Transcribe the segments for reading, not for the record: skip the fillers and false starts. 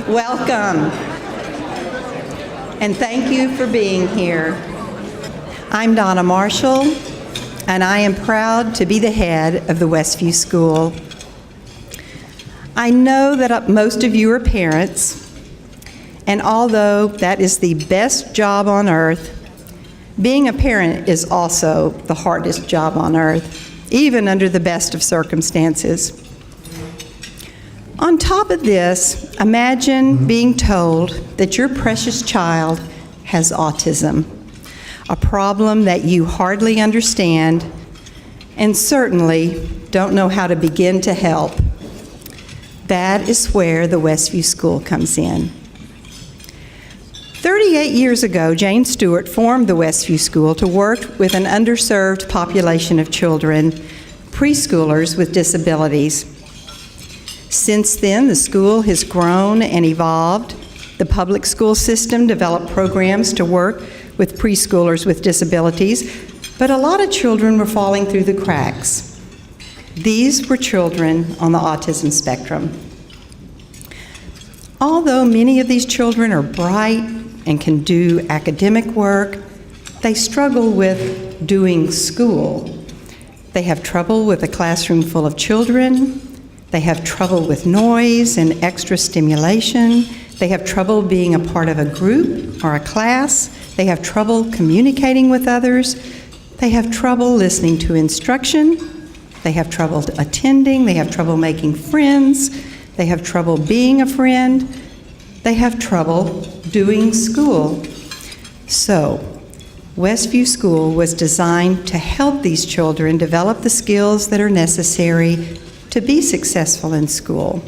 Welcome. And thank you for being here. I'm Donna Marshall, and I am proud to be the head of the Westview School. I know that most of you are parents, and although that is the best job on earth, being a parent is also the hardest job on earth, even under the best of circumstances. On top of this, imagine being told that your precious child has autism, a problem that you hardly understand and certainly don't know how to begin to help. That is where the Westview School comes in. 38 years ago, Jane Stewart formed the Westview School to work with an underserved population of children, preschoolers with disabilities. Since then, the school has grown and evolved. The public school system developed programs to work with preschoolers with disabilities, but a lot of children were falling through the cracks. These were children on the autism spectrum. Although many of these children are bright and can do academic work, they struggle with doing school. They have trouble with a classroom full of children. They have trouble with noise and extra stimulation. They have trouble being a part of a group or a class. They have trouble communicating with others. They have trouble listening to instruction. They have trouble attending. They have trouble making friends. They have trouble being a friend. They have trouble doing school. So, Westview School was designed to help these children develop the skills that are necessary to be successful in school.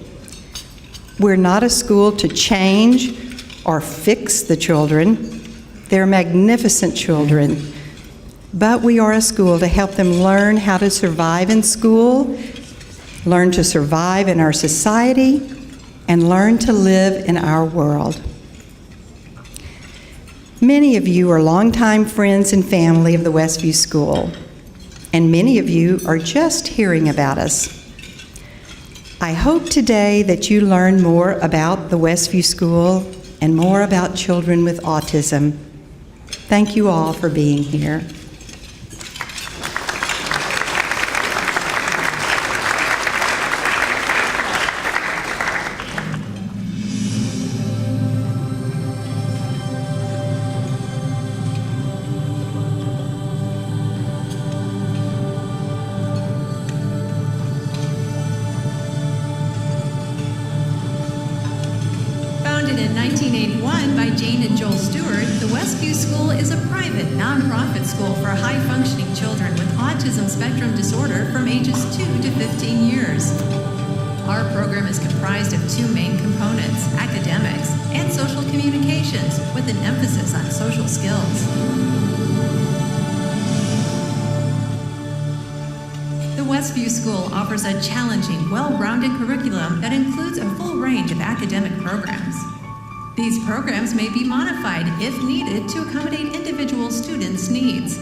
We're not a school to change or fix the children. They're magnificent children. But we are a school to help them learn how to survive in school, learn to survive in our society, and learn to live in our world. Many of you are longtime friends and family of the Westview School, and many of you are just hearing about us. I hope today that you learn more about the Westview School and more about children with autism. Thank you all for being here. In 1981 by Jane and Joel Stewart, the Westview School is a private, nonprofit school for high-functioning children with autism spectrum disorder from ages 2 to 15 years. Our program is comprised of two main components, academics and social communications, with an emphasis on social skills. The Westview School offers a challenging, well-rounded curriculum that includes a full range of academic programs. These programs may be modified, if needed, to accommodate individual students' needs.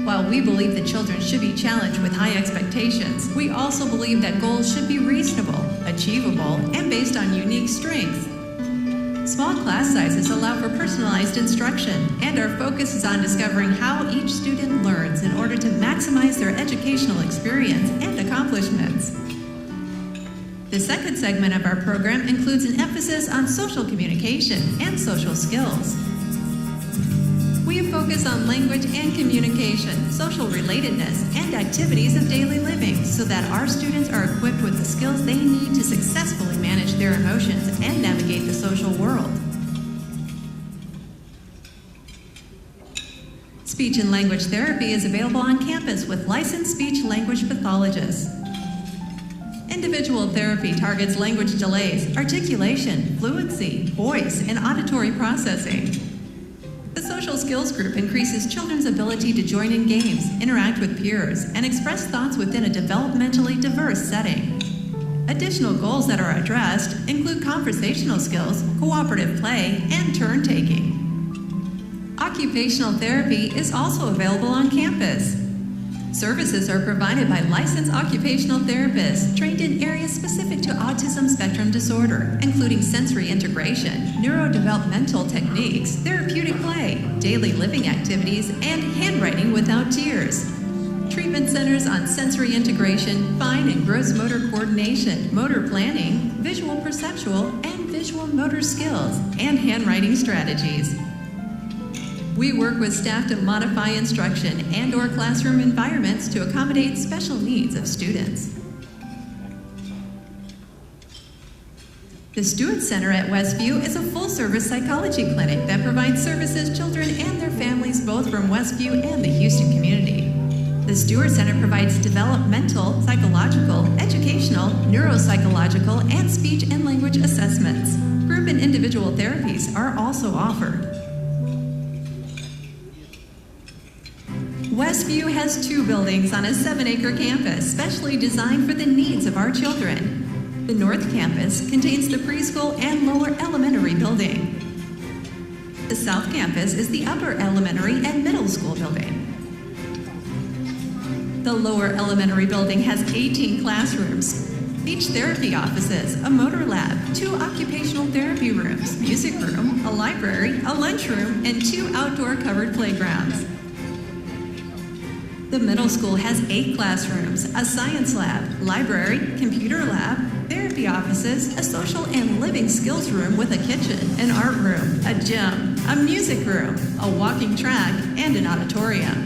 While we believe that children should be challenged with high expectations, we also believe that goals should be reasonable, achievable, and based on unique strengths. Small class sizes allow for personalized instruction, and our focus is on discovering how each student learns in order to maximize their educational experience and accomplishments. The second segment of our program includes an emphasis on social communication and social skills. We focus on language and communication, social relatedness, and activities of daily living so that our students are equipped with the skills they need to successfully manage their emotions and navigate the social world. Speech and language therapy is available on campus with licensed speech-language pathologists. Individual therapy targets language delays, articulation, fluency, voice, and auditory processing. The social skills group increases children's ability to join in games, interact with peers, and express thoughts within a developmentally diverse setting. Additional goals that are addressed include conversational skills, cooperative play, and turn-taking. Occupational therapy is also available on campus. Services are provided by licensed occupational therapists trained in areas specific to autism spectrum disorder, including sensory integration, neurodevelopmental techniques, therapeutic play, daily living activities, and handwriting without tears. Treatment centers on sensory integration, fine and gross motor coordination, motor planning, visual perceptual and visual motor skills, and handwriting strategies. We work with staff to modify instruction and/or classroom environments to accommodate special needs of students. The Stewart Center at Westview is a full-service psychology clinic that provides services to children and their families both from Westview and the Houston community. The Stewart Center provides developmental, psychological, educational, neuropsychological, and speech and language assessments. Group and individual therapies are also offered. Westview has 2 buildings on a 7-acre campus, specially designed for the needs of our children. The North Campus contains the preschool and lower elementary building. The South Campus is the upper elementary and middle school building. The lower elementary building has 18 classrooms, speech therapy offices, a motor lab, 2 occupational therapy rooms, music room, a library, a lunchroom, and 2 outdoor covered playgrounds. The middle school has 8 classrooms, a science lab, library, computer lab, therapy offices, a social and living skills room with a kitchen, an art room, a gym, a music room, a walking track, and an auditorium.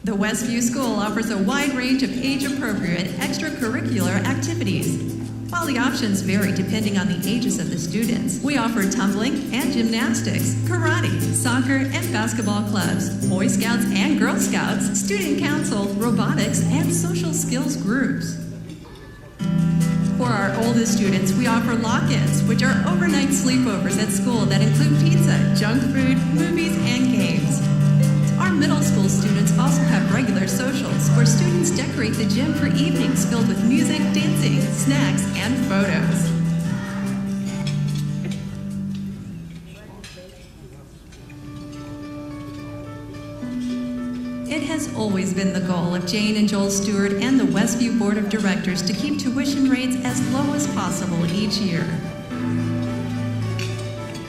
The Westview School offers a wide range of age-appropriate extracurricular activities. While the options vary depending on the ages of the students, we offer tumbling and gymnastics, karate, soccer, and basketball clubs, Boy Scouts and Girl Scouts, student council, robotics, and social skills groups. For our oldest students, we offer lock-ins, which are overnight sleepovers at school that include pizza, junk food, movies, and games. Our middle school students also have regular socials where students decorate the gym for evenings filled with music, dancing, snacks, and photos. It has always been the goal of Jane and Joel Stewart and the Westview Board of Directors to keep tuition rates as low as possible each year.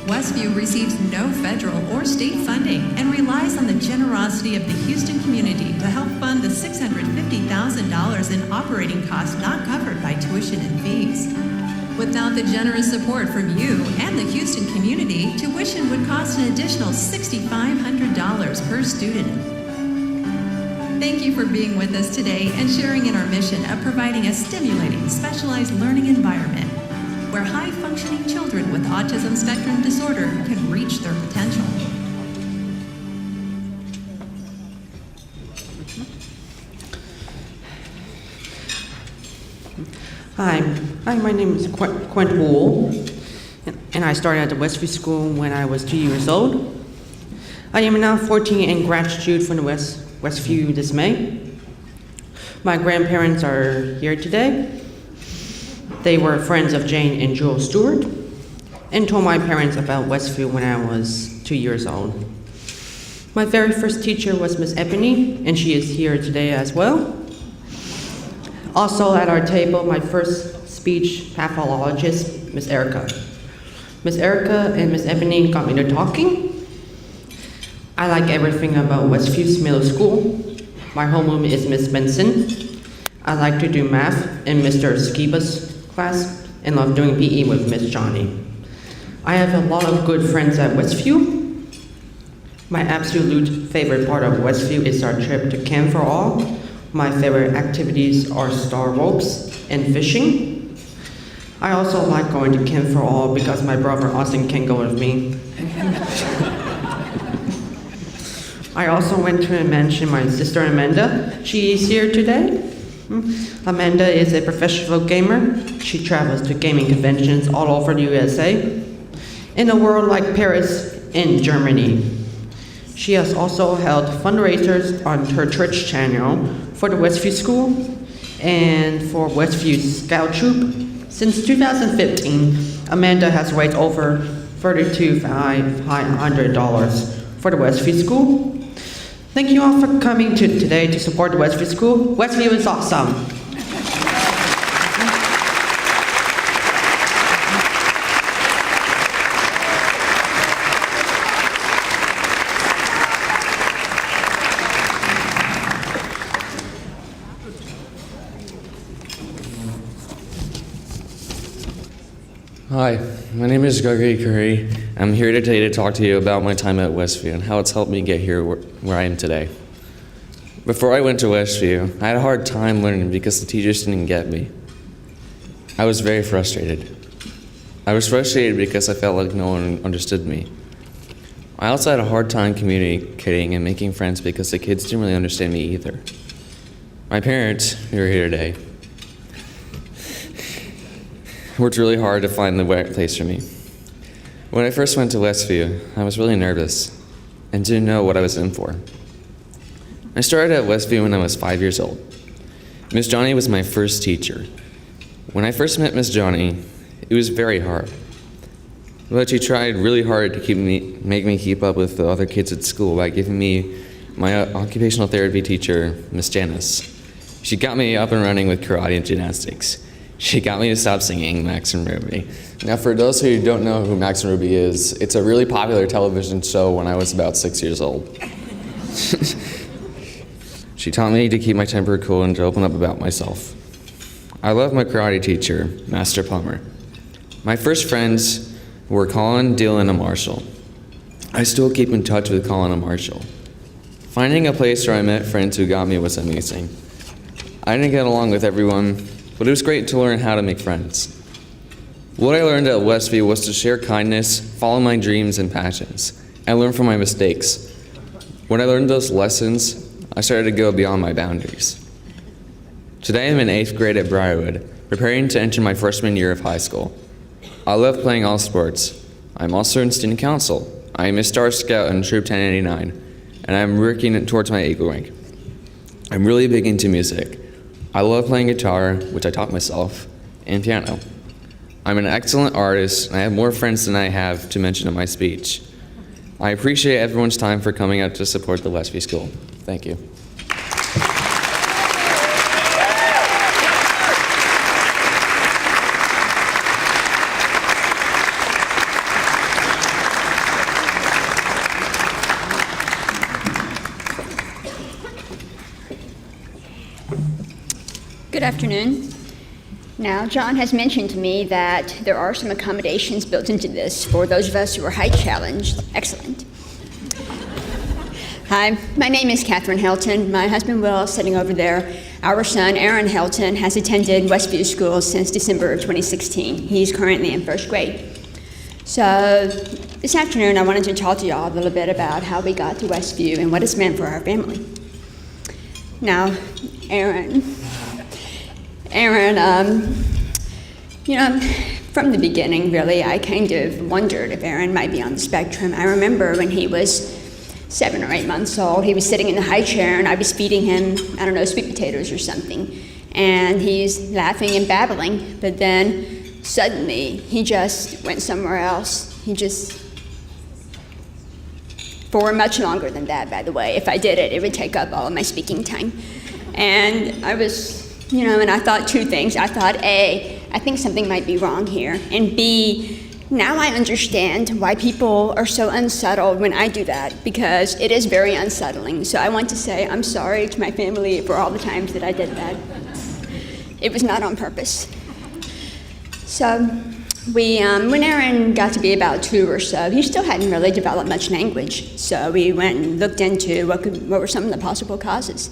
Westview receives no federal or state funding and relies on the generosity of the Houston community to help fund the $650,000 in operating costs not covered by tuition and fees. Without the generous support from you and the Houston community, tuition would cost an additional $6,500 per student. Thank you for being with us today and sharing in our mission of providing a stimulating, specialized learning environment where high-functioning children with autism spectrum disorder can reach their potential. Hi, my name is Quint Wool, and I started at the Westview School when I was 2 years old. I am now 14 and graduate from the Westview this May. My grandparents are here today. They were friends of Jane and Joel Stewart and told my parents about Westview when I was 2 years old. My very first teacher was Miss Ebony, and she is here today as well. Also at our table, my first speech pathologist, Miss Erica. Miss Erica and Miss Ebony got me to talking. I like everything about Westview's middle school. My homeroom is Miss Benson. I like to do math in Mr. Skiba's class and love doing PE with Miss Johnny. I have a lot of good friends at Westview. My absolute favorite part of Westview is our trip to Camp for All. My favorite activities are star ropes and fishing. I also like going to Camp for All because my brother Austin can go with me. I also went to mention my sister Amanda. She is here today. Amanda is a professional gamer. She travels to gaming conventions all over the USA, in a world like Paris and Germany. She has also held fundraisers on her Twitch channel for the Westview School and for Westview Scout Troop. Since 2015, Amanda has raised over $3,500 for for the Westview School. Thank you all for coming today to support the Westview School. Westview is awesome. Hi, my name is Gregory Curry. I'm here today to talk to you about my time at Westview and how it's helped me get here where I am today. Before I went to Westview, I had a hard time learning because the teachers didn't get me. I was very frustrated. I was frustrated because I felt like no one understood me. I also had a hard time communicating and making friends because the kids didn't really understand me either. My parents, who are here today, worked really hard to find the right place for me. When I first went to Westview, I was really nervous and didn't know what I was in for. I started at Westview when I was 5 years old. Miss Johnny was my first teacher. When I first met Miss Johnny, it was very hard. But she tried really hard to make me keep up with the other kids at school by giving me my occupational therapy teacher, Miss Janice. She got me up and running with karate and gymnastics. She got me to stop singing Max and Ruby. Now, for those who don't know who Max and Ruby is, it's a really popular television show when I was about 6 years old. She taught me to keep my temper cool and to open up about myself. I love my karate teacher, Master Plummer. My first friends were Colin, Dylan, and Marshall. I still keep in touch with Colin and Marshall. Finding a place where I met friends who got me was amazing. I didn't get along with everyone, but it was great to learn how to make friends. What I learned at Westview was to share kindness, follow my dreams and passions, and learn from my mistakes. When I learned those lessons, I started to go beyond my boundaries. Today I'm in 8th grade at Briarwood, preparing to enter my freshman year of high school. I love playing all sports. I'm also in student council. I am a Star Scout in Troop 1089, and I'm working towards my Eagle rank. I'm really big into music. I love playing guitar, which I taught myself, and piano. I'm an excellent artist, and I have more friends than I have to mention in my speech. I appreciate everyone's time for coming out to support the Westview School. Thank you. Good afternoon. Now, John has mentioned to me that there are some accommodations built into this for those of us who are height challenged. Excellent. Hi, my name is Catherine Helton. My husband Will is sitting over there. Our son, Aaron Helton, has attended Westview School since December of 2016. He's currently in 1st grade. So this afternoon, I wanted to talk to y'all a little bit about how we got to Westview and what it's meant for our family. Now, Aaron, from the beginning, really, I kind of wondered if Aaron might be on the spectrum. I remember when he was 7 or 8 months old, he was sitting in the high chair and I was feeding him, I don't know, sweet potatoes or something. And he's laughing and babbling, but then suddenly he just went somewhere else. For much longer than that, by the way. If I did it, it would take up all of my speaking time. And I was, and I thought two things. I thought, A, I think something might be wrong here. And B, now I understand why people are so unsettled when I do that, because it is very unsettling. So I want to say I'm sorry to my family for all the times that I did that. It was not on purpose. So when Aaron got to be about 2 or so, he still hadn't really developed much language. So we went and looked into what were some of the possible causes.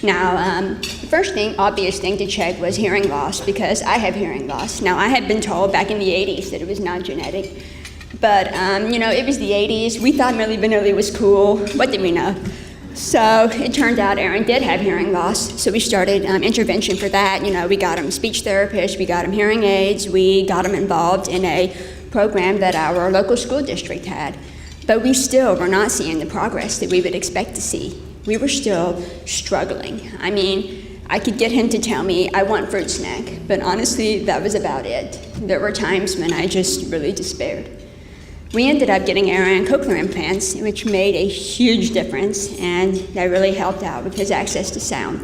Now, the first obvious thing to check was hearing loss, because I have hearing loss. Now, I had been told back in the 80s that it was not genetic, but, it was the 80s. We thought Milli Vanilli was cool. What did we know? So it turned out Aaron did have hearing loss, so we started intervention for that. We got him a speech therapist, we got him hearing aids, we got him involved in a program that our local school district had. But we still were not seeing the progress that we would expect to see. We were still struggling. I mean, I could get him to tell me, I want fruit snack, but honestly, that was about it. There were times when I just really despaired. We ended up getting Aaron cochlear implants, which made a huge difference, and that really helped out with his access to sound.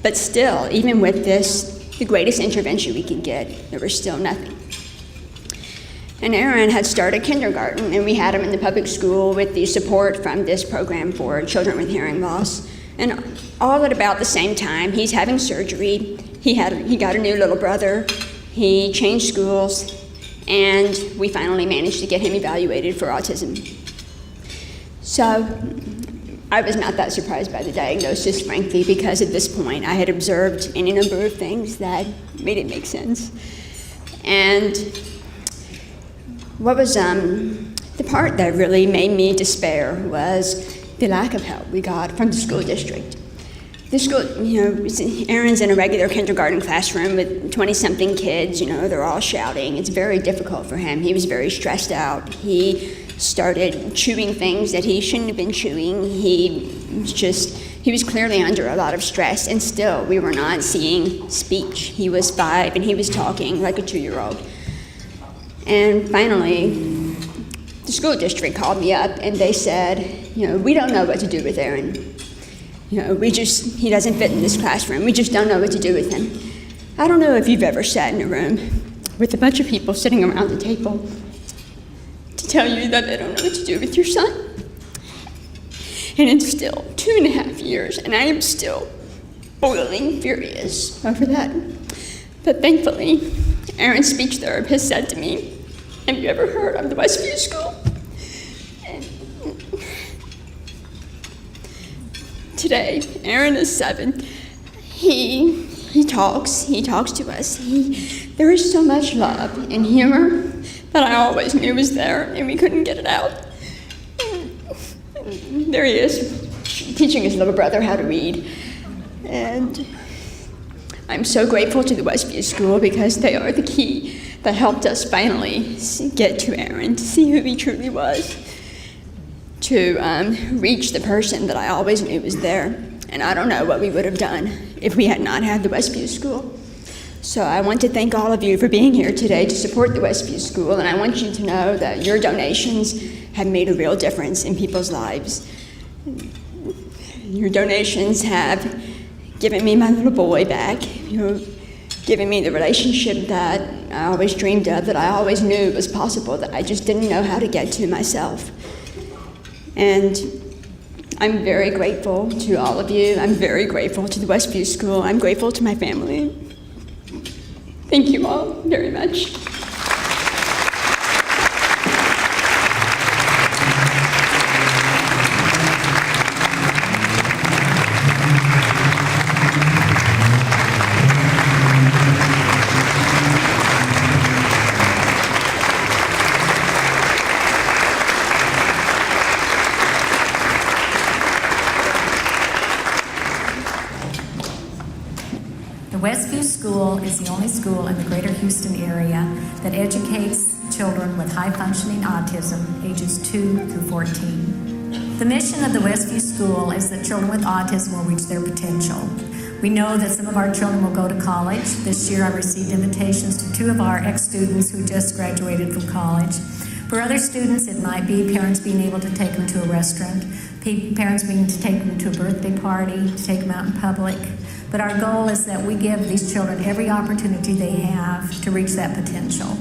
But still, even with this, the greatest intervention we could get, there was still nothing. And Aaron had started kindergarten, and we had him in the public school with the support from this program for children with hearing loss. And all at about the same time, he's having surgery. He got a new little brother. He changed schools, and we finally managed to get him evaluated for autism. So I was not that surprised by the diagnosis, frankly, because at this point I had observed any number of things that made it make sense. And what was the part that really made me despair was the lack of help we got from the school district. The school, Aaron's in a regular kindergarten classroom with 20-something kids, they're all shouting. It's very difficult for him. He was very stressed out. He started chewing things that he shouldn't have been chewing. He was clearly under a lot of stress, and still we were not seeing speech. He was 5 and he was talking like a 2-year-old. And finally, the school district called me up and they said, we don't know what to do with Aaron. He doesn't fit in this classroom. We just don't know what to do with him. I don't know if you've ever sat in a room with a bunch of people sitting around the table to tell you that they don't know what to do with your son. And it's still 2.5 years, and I am still boiling furious over that. But thankfully, Aaron's speech therapist said to me, have you ever heard of the Westview School? Today, Aaron is 7. He talks to us. There is so much love and humor that I always knew was there, and we couldn't get it out. There he is, teaching his little brother how to read. And I'm so grateful to the Westview School because they are the key that helped us finally get to Aaron, to see who he truly was, to reach the person that I always knew was there. And I don't know what we would have done if we had not had the Westview School. So I want to thank all of you for being here today to support the Westview School, and I want you to know that your donations have made a real difference in people's lives. Your donations have given me my little boy back, given me the relationship that I always dreamed of, that I always knew was possible, that I just didn't know how to get to myself. And I'm very grateful to all of you. I'm very grateful to the Westview School. I'm grateful to my family. Thank you all very much. The Westview School is the only school in the greater Houston area that educates children with high-functioning autism, ages 2 through 14. The mission of the Westview School is that children with autism will reach their potential. We know that some of our children will go to college. This year I received invitations to 2 of our ex-students who just graduated from college. For other students, it might be parents being able to take them to a restaurant, parents being able to take them to a birthday party, to take them out in public. But our goal is that we give these children every opportunity they have to reach that potential.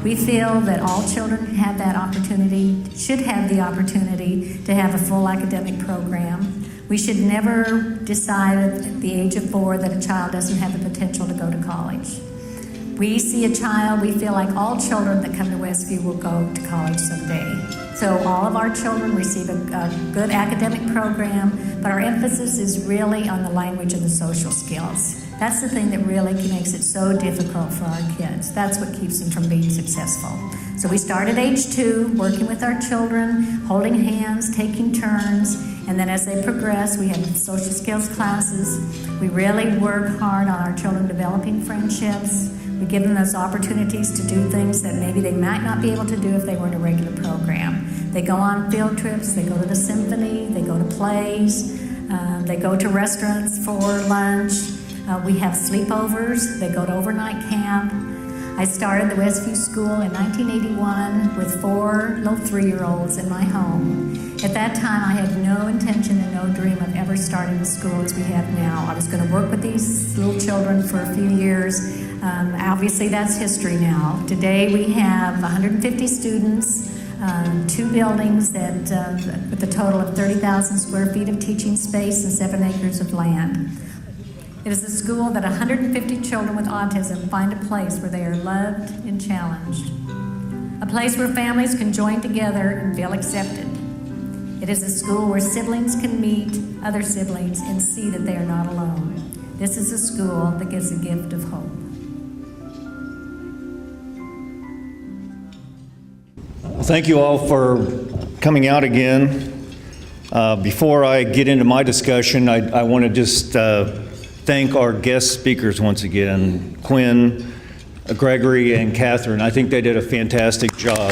We feel that all children have that opportunity, should have the opportunity to have a full academic program. We should never decide at the age of 4 that a child doesn't have the potential to go to college. We see a child, we feel like all children that come to Westview will go to college someday. So all of our children receive a good academic program, but our emphasis is really on the language and the social skills. That's the thing that really makes it so difficult for our kids. That's what keeps them from being successful. So we start at age 2, working with our children, holding hands, taking turns, and then as they progress, we have social skills classes. We really work hard on our children developing friendships. We give them those opportunities to do things that maybe they might not be able to do if they were in a regular program. They go on field trips, they go to the symphony, they go to plays, they go to restaurants for lunch. We have sleepovers, they go to overnight camp. I started the Westview School in 1981 with 4 little 3-year-olds in my home. At that time, I had no intention and no dream of ever starting the school as we have now. I was going to work with these little children for a few years. Obviously, that's history now. Today, we have 150 students, 2 buildings that, with a total of 30,000 square feet of teaching space and 7 acres of land. It is a school that 150 children with autism find a place where they are loved and challenged. A place where families can join together and feel accepted. It is a school where siblings can meet other siblings and see that they are not alone. This is a school that gives a gift of hope. Thank you all for coming out again. Before I get into my discussion, I want to just thank our guest speakers once again, Quinn, Gregory, and Catherine. I think they did a fantastic job.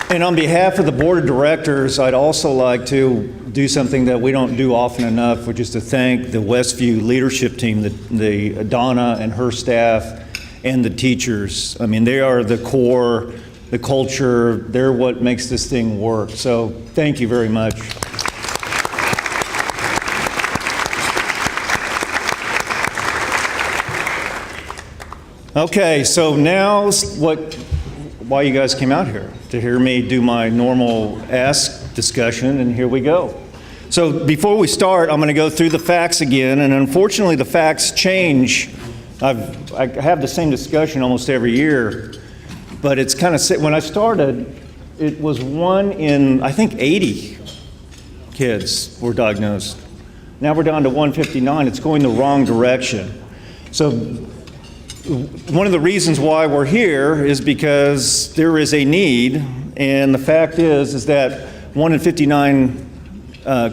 And on behalf of the board of directors, I'd also like to do something that we don't do often enough, which is to thank the Westview leadership team, the Donna and her staff, and the teachers. I mean, they are the core, the culture, they're what makes this thing work. So thank you very much. Okay, so now why you guys came out here, to hear me do my normal ask discussion, and here we go. So before we start, I'm going to go through the facts again, and unfortunately the facts change. I have the same discussion almost every year, but it's kind of, when I started, it was 1 in, I think, 80 kids were diagnosed. Now we're down to 159. It's going the wrong direction. So one of the reasons why we're here is because there is a need, and the fact is that 1 in 59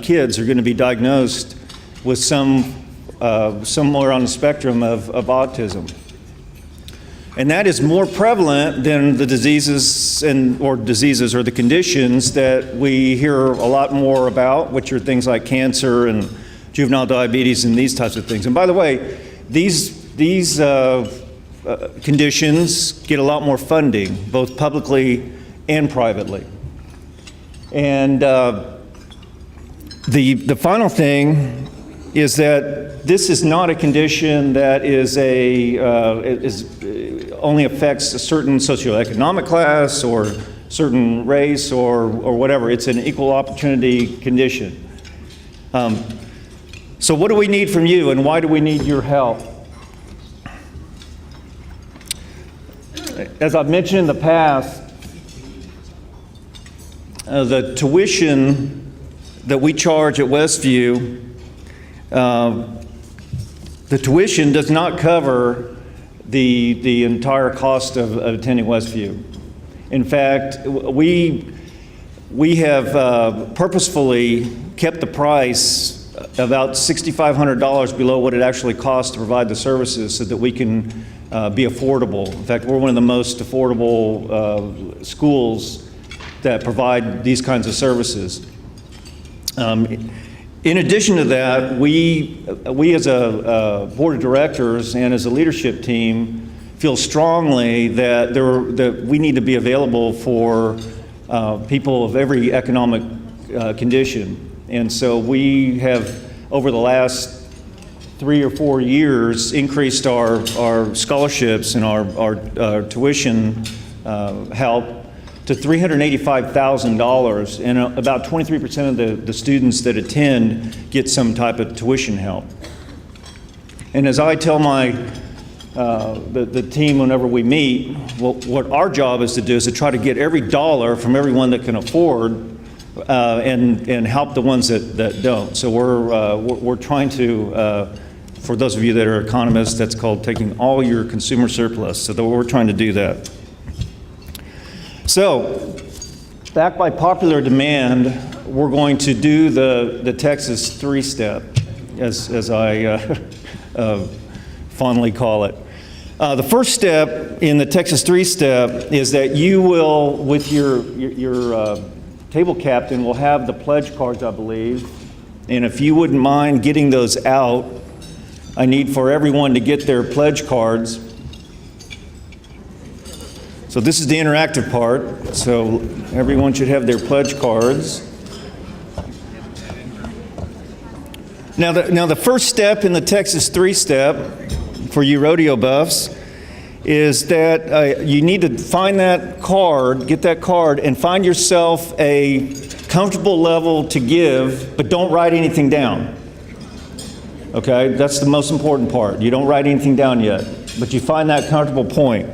kids are going to be diagnosed with somewhere on the spectrum of autism. And that is more prevalent than the diseases or the conditions that we hear a lot more about, which are things like cancer and juvenile diabetes and these types of things. And by the way, these conditions get a lot more funding, both publicly and privately. And the final thing is that this is not a condition that only affects a certain socioeconomic class or certain race or whatever. It's an equal opportunity condition. So what do we need from you, and why do we need your help? As I've mentioned in the past, the tuition that we charge at Westview, the tuition does not cover the entire cost of attending Westview. In fact, we have purposefully kept the price about $6,500 below what it actually costs to provide the services so that we can be affordable. In fact, we're one of the most affordable schools that provide these kinds of services. In addition to that, we as a board of directors and as a leadership team feel strongly that we need to be available for people of every economic condition. And so we have, over the last 3 or 4 years, increased our scholarships and our tuition help to $385,000, and about 23% of the students that attend get some type of tuition help. And as I tell the team whenever we meet, what our job is to do is to try to get every dollar from everyone that can afford and help the ones that don't. So we're trying to, for those of you that are economists, that's called taking all your consumer surplus. So we're trying to do that. So, backed by popular demand, we're going to do the Texas 3-step, as I fondly call it. The first step in the Texas 3-step is that you will, with your table captain, will have the pledge cards, I believe, And if you wouldn't mind getting those out, I need for everyone to get their pledge cards. So this is the interactive part. So everyone should have their pledge cards. Now the first step in the Texas 3-step for you rodeo buffs is that you need to find that card, get that card, and find yourself a comfortable level to give, but don't write anything down. Okay, that's the most important part. You don't write anything down yet, but you find that comfortable point.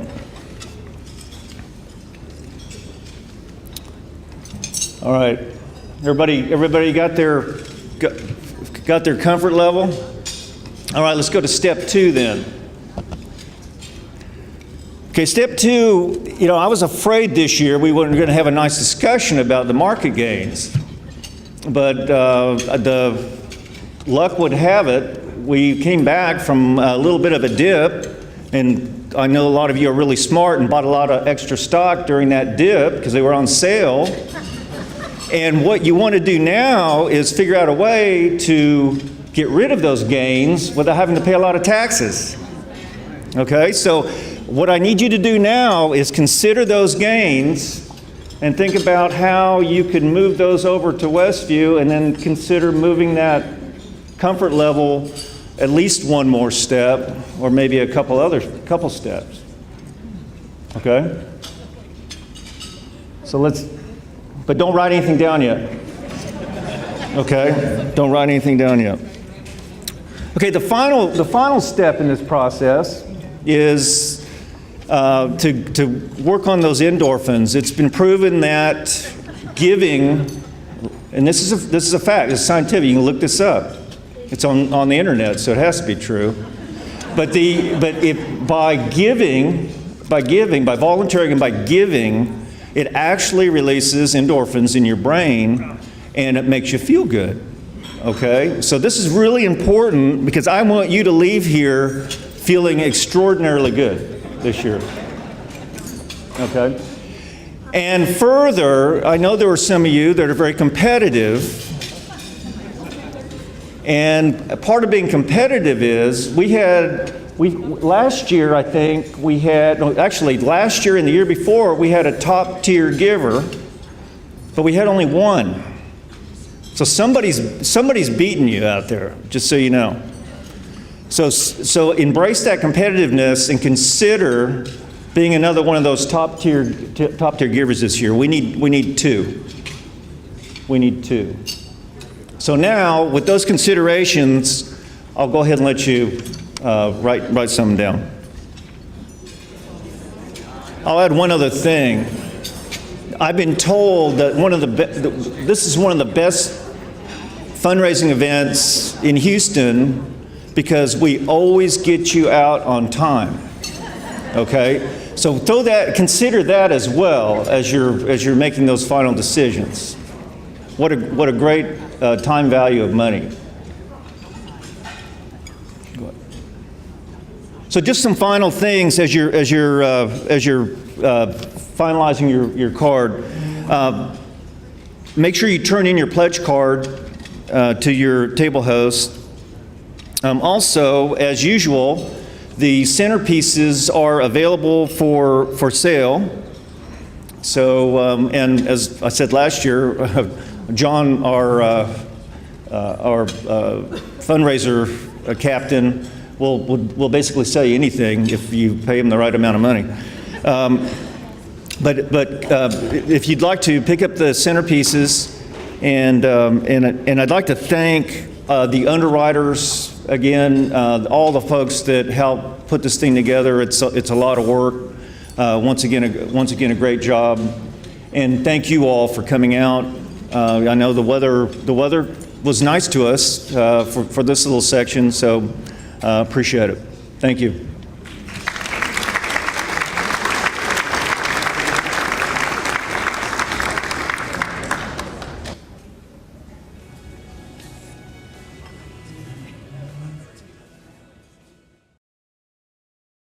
All right, everybody got their comfort level? All right, let's go to step 2 then. Okay, step 2, I was afraid this year we weren't going to have a nice discussion about the market gains. But the luck would have it, we came back from a little bit of a dip, and I know a lot of you are really smart and bought a lot of extra stock during that dip because they were on sale. And what you want to do now is figure out a way to get rid of those gains without having to pay a lot of taxes. Okay, so what I need you to do now is consider those gains and think about how you can move those over to Westview, and then consider moving that comfort level at least one more step, or maybe a couple steps. Okay? So but don't write anything down yet. Okay? Don't write anything down yet. Okay, the final step in this process is to work on those endorphins. It's been proven that giving, and this is a fact, it's scientific, you can look this up. It's on the internet, so it has to be true. But by volunteering and by giving, it actually releases endorphins in your brain, and it makes you feel good. Okay? So this is really important because I want you to leave here feeling extraordinarily good this year. Okay? And further, I know there are some of you that are very competitive. And part of being competitive is last year and the year before, we had a top tier giver, but we had only one. So somebody's beating you out there, just so you know. So embrace that competitiveness and consider being another one of those top tier givers this year. We need two. We need two. So now, with those considerations, I'll go ahead and let you write something down. I'll add one other thing. I've been told that this is one of the best fundraising events in Houston because we always get you out on time. Okay, so consider that as well as you're making those final decisions. What a great time value of money. So just some final things as you're finalizing your card. Make sure you turn in your pledge card to your table host. Also, as usual, the centerpieces are available for sale. So, and as I said last year, John, our fundraiser captain, will basically sell you anything if you pay him the right amount of money. But if you'd like to pick up the centerpieces, and I'd like to thank the underwriters again, all the folks that helped put this thing together. It's a lot of work. Once again, a great job, and thank you all for coming out. I know the weather was nice to us for this little section, so appreciate it. Thank you.